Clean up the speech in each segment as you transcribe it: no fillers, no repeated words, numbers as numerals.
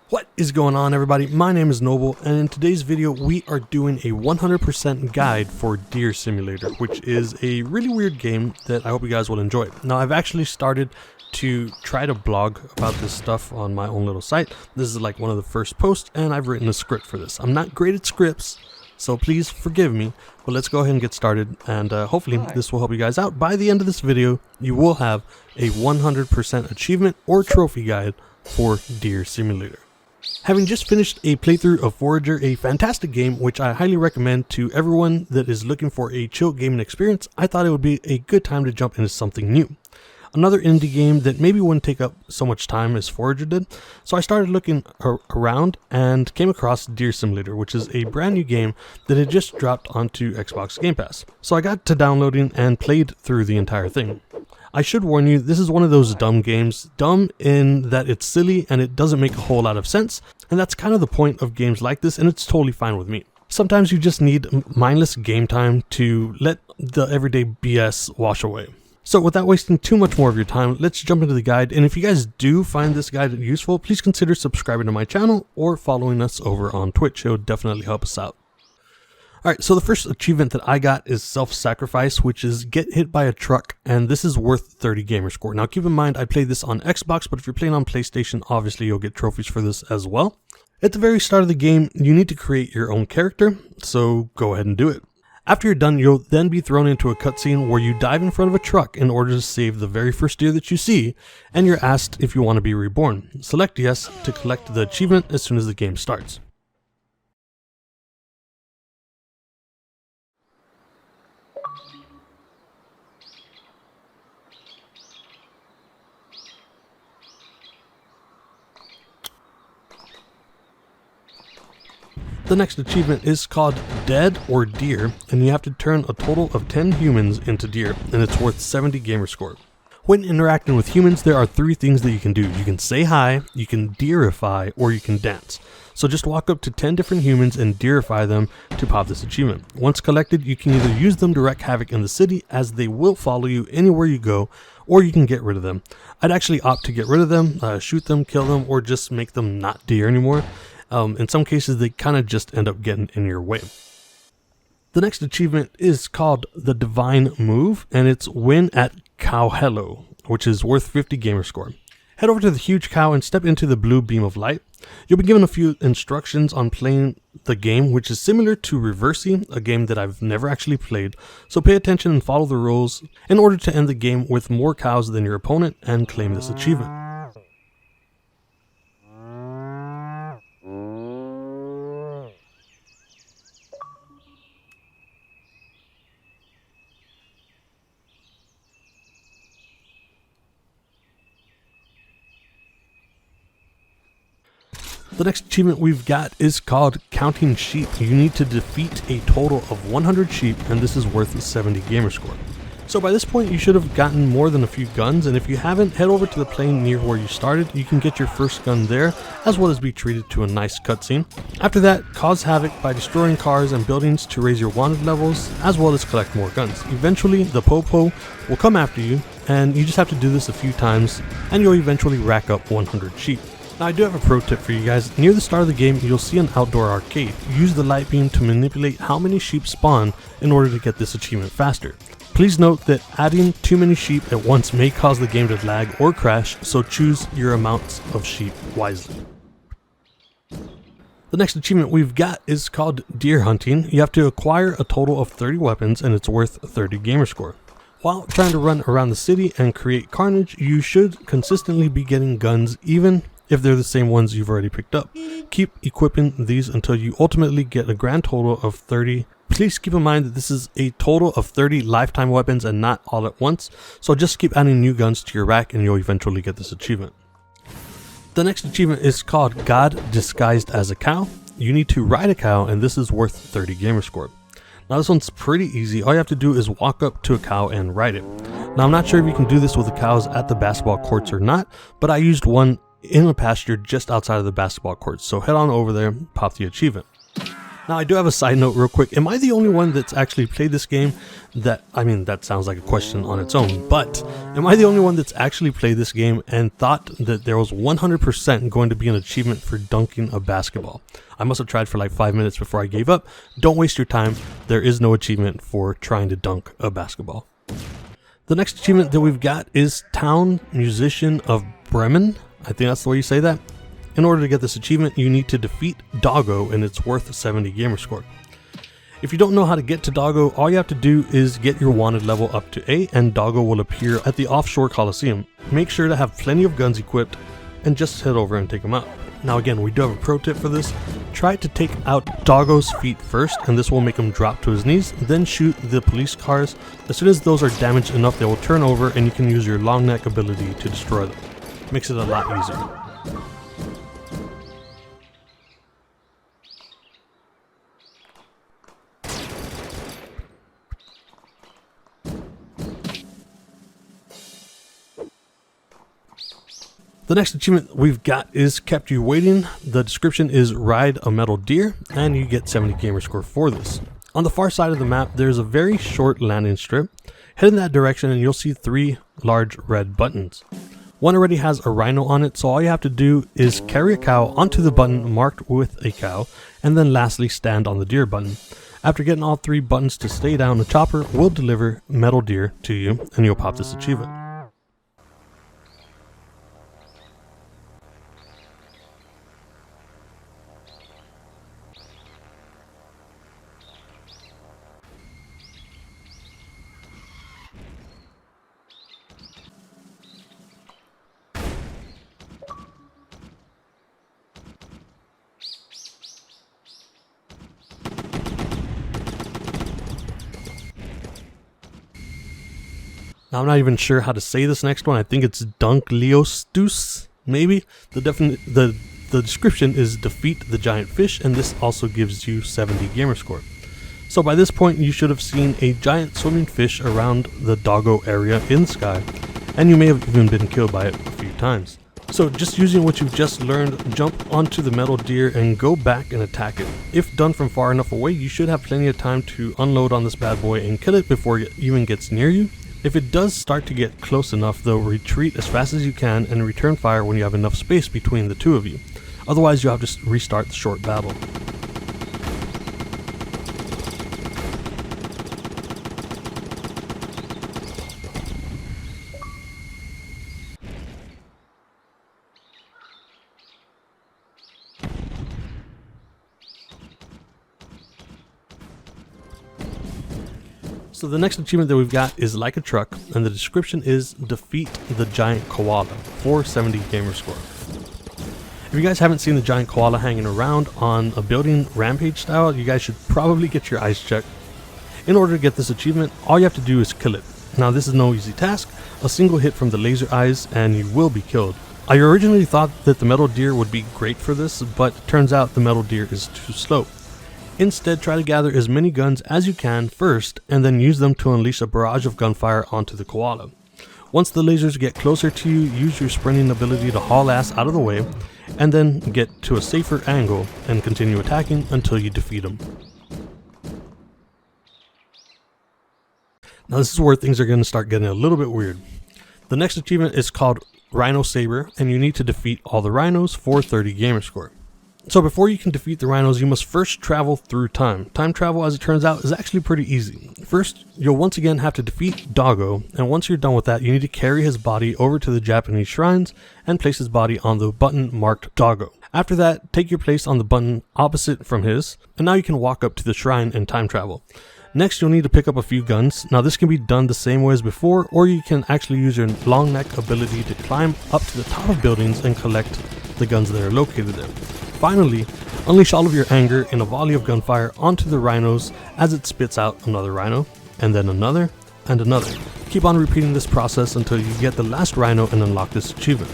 What is going on, everybody? My name is Noble, and in today's video we are doing a 100% guide for DEEER Simulator, which is a really weird game that I hope you guys will enjoy. Now, I've actually started to try to blog about this stuff on my own little site. This is like one of the first posts, and I've written a script for this. I'm not great at scripts, so please forgive me, but let's go ahead and get started, and hopefully this will help you guys out. By the end of this video, you will have a 100% achievement or trophy guide for DEEER Simulator. Having just finished a playthrough of Forager, a fantastic game which I highly recommend to everyone that is looking for a chill gaming experience, I thought it would be a good time to jump into something new. Another indie game that maybe wouldn't take up so much time as Forager did, so I started looking around and came across DEEER Simulator, which is a brand new game that had just dropped onto Xbox GamePass. So I got to downloading and played through the entire thing. I should warn you, this is one of those dumb games, dumb in that it's silly and it doesn't make a whole lot of sense, and that's kind of the point of games like this, and it's totally fine with me. Sometimes you just need mindless game time to let the everyday BS wash away. So without wasting too much more of your time, let's jump into the guide, and if you guys do find this guide useful, please consider subscribing to my channel or following us over on Twitch. It would definitely help us out. Alright, so the first achievement that I got is self-sacrifice, which is get hit by a truck, and this is worth 30 gamer score. Now keep in mind, I played this on Xbox, but if you're playing on PlayStation, obviously you'll get trophies for this as well. At the very start of the game, you need to create your own character, so go ahead and do it. After you're done, you'll then be thrown into a cutscene where you dive in front of a truck in order to save the very first deer that you see, and you're asked if you want to be reborn. Select yes to collect the achievement as soon as the game starts. The next achievement is called Dead or Deer, and you have to turn a total of 10 humans into deer, and it's worth 70 gamer score. When interacting with humans, there are 3 things that you can do. You can say hi, you can deerify, or you can dance. So just walk up to 10 different humans and deerify them to pop this achievement. Once collected, you can either use them to wreak havoc in the city, as they will follow you anywhere you go, or you can get rid of them. I'd actually opt to get rid of them, shoot them, kill them, or just make them not deer anymore. In some cases, they kind of just end up getting in your way. The next achievement is called the Divine Move, and it's win at Cow Hello, which is worth 50 gamer score. Head over to the huge cow and step into the blue beam of light. You'll be given a few instructions on playing the game, which is similar to Reversi, a game that I've never actually played, so pay attention and follow the rules in order to end the game with more cows than your opponent and claim this achievement. The next achievement we've got is called Counting Sheep. You need to defeat a total of 100 sheep, and this is worth 70 gamer score. So by this point you should have gotten more than a few guns, and if you haven't, head over to the plane near where you started. You can get your first gun there, as well as be treated to a nice cutscene. After that, cause havoc by destroying cars and buildings to raise your wanted levels, as well as collect more guns. Eventually, the Popo will come after you, and you just have to do this a few times, and you'll eventually rack up 100 sheep. Now I do have a pro tip for you guys. Near the start of the game, you'll see an outdoor arcade. Use the light beam to manipulate how many sheep spawn in order to get this achievement faster. Please note that adding too many sheep at once may cause the game to lag or crash, so choose your amounts of sheep wisely. The next achievement we've got is called Deer Hunting. You have to acquire a total of 30 weapons, and it's worth 30 gamer score. While trying to run around the city and create carnage, you should consistently be getting guns, even if they're the same ones you've already picked up. Keep equipping these until you ultimately get a grand total of 30. Please keep in mind that this is a total of 30 lifetime weapons and not all at once, so just keep adding new guns to your rack and you'll eventually get this achievement. The next achievement is called God Disguised as a Cow. You need to ride a cow, and this is worth 30 gamer score. Now this one's pretty easy. All you have to do is walk up to a cow and ride it. Now I'm not sure if you can do this with the cows at the basketball courts or not, but I used one in a pasture just outside of the basketball courts, so head on over there and pop the achievement. Now I do have a side note real quick. Am I the only one that's actually played this game that sounds like a question on its own, but am I the only one that's actually played this game and thought that there was 100% going to be an achievement for dunking a basketball? I must have tried for like 5 minutes before I gave up. Don't waste your time. There is no achievement for trying to dunk a basketball. The next achievement that we've got is Town Musician of Bremen. I think that's the way you say that. In order to get this achievement, you need to defeat Doggo, and it's worth 70 gamer score. If you don't know how to get to Doggo, all you have to do is get your wanted level up to A, and Doggo will appear at the offshore Coliseum. Make sure to have plenty of guns equipped, and just head over and take them out. Now again, we do have a pro tip for this. Try to take out Doggo's feet first, and this will make him drop to his knees, then shoot the police cars. As soon as those are damaged enough, they will turn over, and you can use your long neck ability to destroy them. Makes it a lot easier. The next achievement we've got is Kept You Waiting. The description is Ride a Metal Deer, and you get 70 gamer score for this. On the far side of the map, there's a very short landing strip. Head in that direction and you'll see 3 large red buttons. One already has a rhino on it, so all you have to do is carry a cow onto the button marked with a cow, and then lastly stand on the deer button. After getting all 3 buttons to stay down, the chopper will deliver metal deer to you, and you'll pop this achievement. Now, I'm not even sure how to say this next one. I think it's Dunkleosteus, maybe. The description is defeat the giant fish, and this also gives you 70 gamer score. So by this point, you should have seen a giant swimming fish around the Doggo area in the sky, and you may have even been killed by it a few times. So just using what you've just learned, jump onto the metal deer and go back and attack it. If done from far enough away, you should have plenty of time to unload on this bad boy and kill it before it even gets near you. If it does start to get close enough though, retreat as fast as you can and return fire when you have enough space between the two of you. Otherwise you'll have to restart the short battle. So the next achievement that we've got is Like a Truck, and the description is defeat the giant koala for 70 gamer score. If you guys haven't seen the giant koala hanging around on a building rampage style, you guys should probably get your eyes checked. In order to get this achievement, all you have to do is kill it. Now this is no easy task. A single hit from the laser eyes and you will be killed. I originally thought that the metal deer would be great for this, but it turns out the metal deer is too slow. Instead, try to gather as many guns as you can first, and then use them to unleash a barrage of gunfire onto the koala. Once the lasers get closer to you, use your sprinting ability to haul ass out of the way, and then get to a safer angle and continue attacking until you defeat them. Now this is where things are going to start getting a little bit weird. The next achievement is called Rhinosaber, and you need to defeat all the rhinos for 30 gamer score. So before you can defeat the rhinos, you must first travel through time. Time travel, as it turns out, is actually pretty easy. First, you'll once again have to defeat Doggo, and once you're done with that, you need to carry his body over to the Japanese shrines and place his body on the button marked Doggo. After that, take your place on the button opposite from his, and now you can walk up to the shrine and time travel. Next, you'll need to pick up a few guns. Now this can be done the same way as before, or you can actually use your long neck ability to climb up to the top of buildings and collect the guns that are located there. Finally, unleash all of your anger in a volley of gunfire onto the rhinos as it spits out another rhino, and then another, and another. Keep on repeating this process until you get the last rhino and unlock this achievement.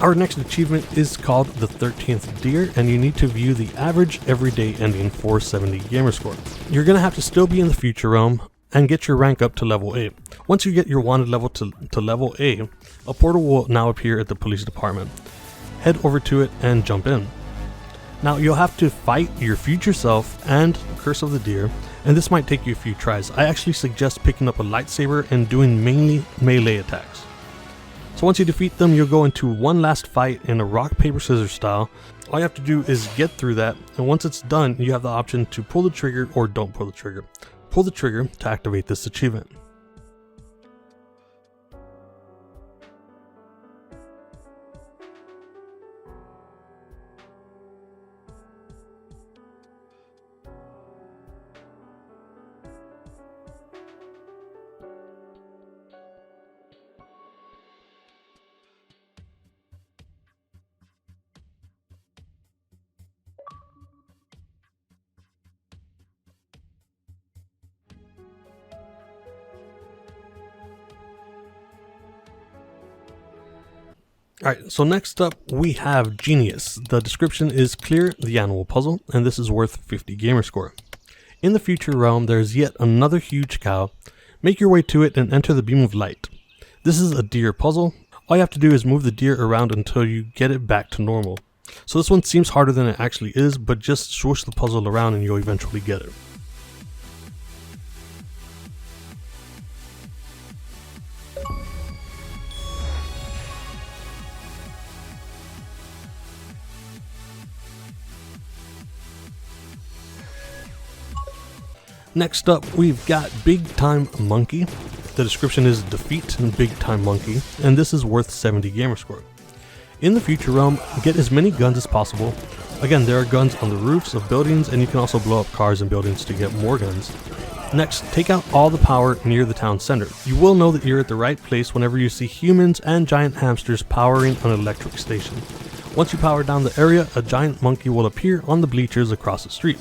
Our next achievement is called the 13th Deer, and you need to view the average everyday ending for 70 gamerscore. You're going to have to still be in the future realm and get your rank up to level A. Once you get your wanted level to level A portal will now appear at the police department. Head over to it and jump in. Now you'll have to fight your future self and Curse of the Deer, and this might take you a few tries. I actually suggest picking up a lightsaber and doing mainly melee attacks. So once you defeat them, you'll go into one last fight in a rock, paper, scissors style. All you have to do is get through that, and once it's done, you have the option to pull the trigger or don't pull the trigger. Pull the trigger to activate this achievement. Alright, so next up we have Genius. The description is clear the animal puzzle, and this is worth 50 gamerscore. In the future realm there is yet another huge cow. Make your way to it and enter the beam of light. This is a deer puzzle. All you have to do is move the deer around until you get it back to normal. So this one seems harder than it actually is, but just swoosh the puzzle around and you'll eventually get it. Next up, we've got Big Time Monkey. The description is defeat Big Time Monkey, and this is worth 70 gamerscore. In the future realm, get as many guns as possible. Again, there are guns on the roofs of buildings, and you can also blow up cars and buildings to get more guns. Next, take out all the power near the town center. You will know that you're at the right place whenever you see humans and giant hamsters powering an electric station. Once you power down the area, a giant monkey will appear on the bleachers across the street.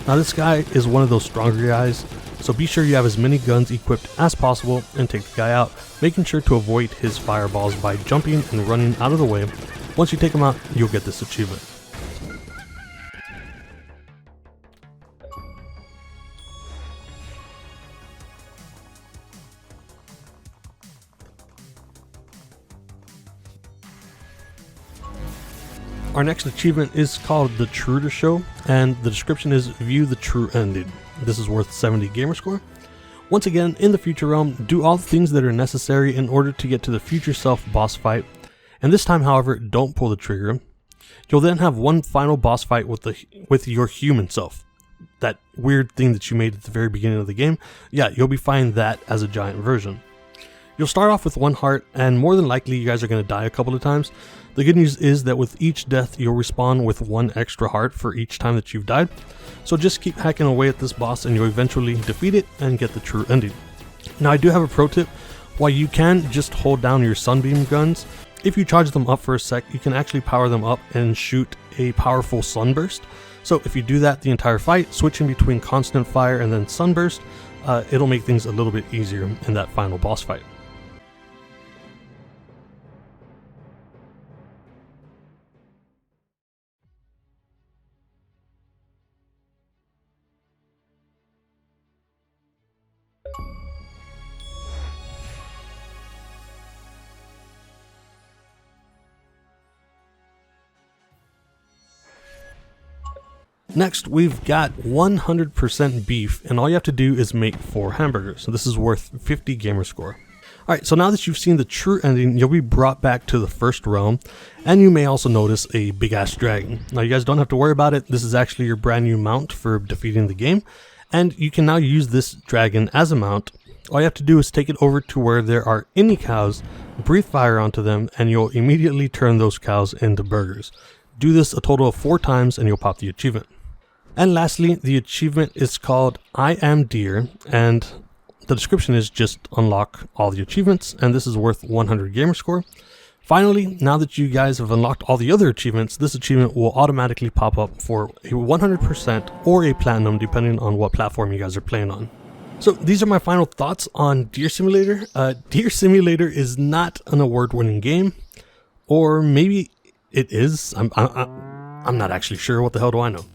Now this guy is one of those stronger guys, so be sure you have as many guns equipped as possible and take the guy out, making sure to avoid his fireballs by jumping and running out of the way. Once you take him out, you'll get this achievement. Our next achievement is called the Trudeer Show, and the description is view the true ending. This is worth 70 gamerscore. Once again, in the future realm, do all the things that are necessary in order to get to the future self boss fight, and this time, however, don't pull the trigger. You'll then have one final boss fight with your human self. That weird thing that you made at the very beginning of the game, yeah, you'll be fighting that as a giant version. You'll start off with one heart, and more than likely you guys are going to die a couple of times. The good news is that with each death, you'll respawn with one extra heart for each time that you've died. So just keep hacking away at this boss and you'll eventually defeat it and get the true ending. Now I do have a pro tip. While you can just hold down your sunbeam guns, if you charge them up for a sec, you can actually power them up and shoot a powerful sunburst. So if you do that the entire fight, switching between constant fire and then sunburst, it'll make things a little bit easier in that final boss fight. Next, we've got 100% beef, and all you have to do is make 4 hamburgers. So this is worth 50 gamerscore. Alright, so now that you've seen the true ending, you'll be brought back to the first realm, and you may also notice a big ass dragon. Now you guys don't have to worry about it. This is actually your brand new mount for defeating the game, and you can now use this dragon as a mount. All you have to do is take it over to where there are any cows, breathe fire onto them, and you'll immediately turn those cows into burgers. Do this a total of 4 times and you'll pop the achievement. And lastly, the achievement is called I Am DEEER, and the description is just unlock all the achievements, and this is worth 100 gamerscore. Finally, now that you guys have unlocked all the other achievements, this achievement will automatically pop up for a 100% or a platinum, depending on what platform you guys are playing on. So these are my final thoughts on DEEER Simulator. DEEER Simulator is not an award-winning game, or maybe it is. I'm not actually sure. What the hell do I know?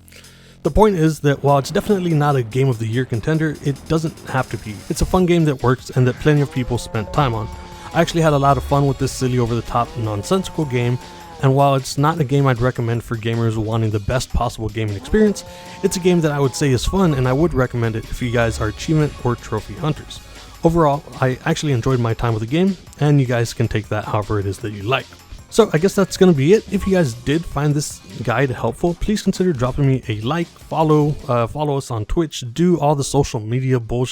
The point is that while it's definitely not a Game of the Year contender, it doesn't have to be. It's a fun game that works and that plenty of people spent time on. I actually had a lot of fun with this silly over-the-top nonsensical game, and while it's not a game I'd recommend for gamers wanting the best possible gaming experience, it's a game that I would say is fun, and I would recommend it if you guys are achievement or trophy hunters. Overall, I actually enjoyed my time with the game, and you guys can take that however it is that you like. So I guess that's going to be it. If you guys did find this guide helpful, please consider dropping me a like, follow us on Twitch, do all the social media bullshit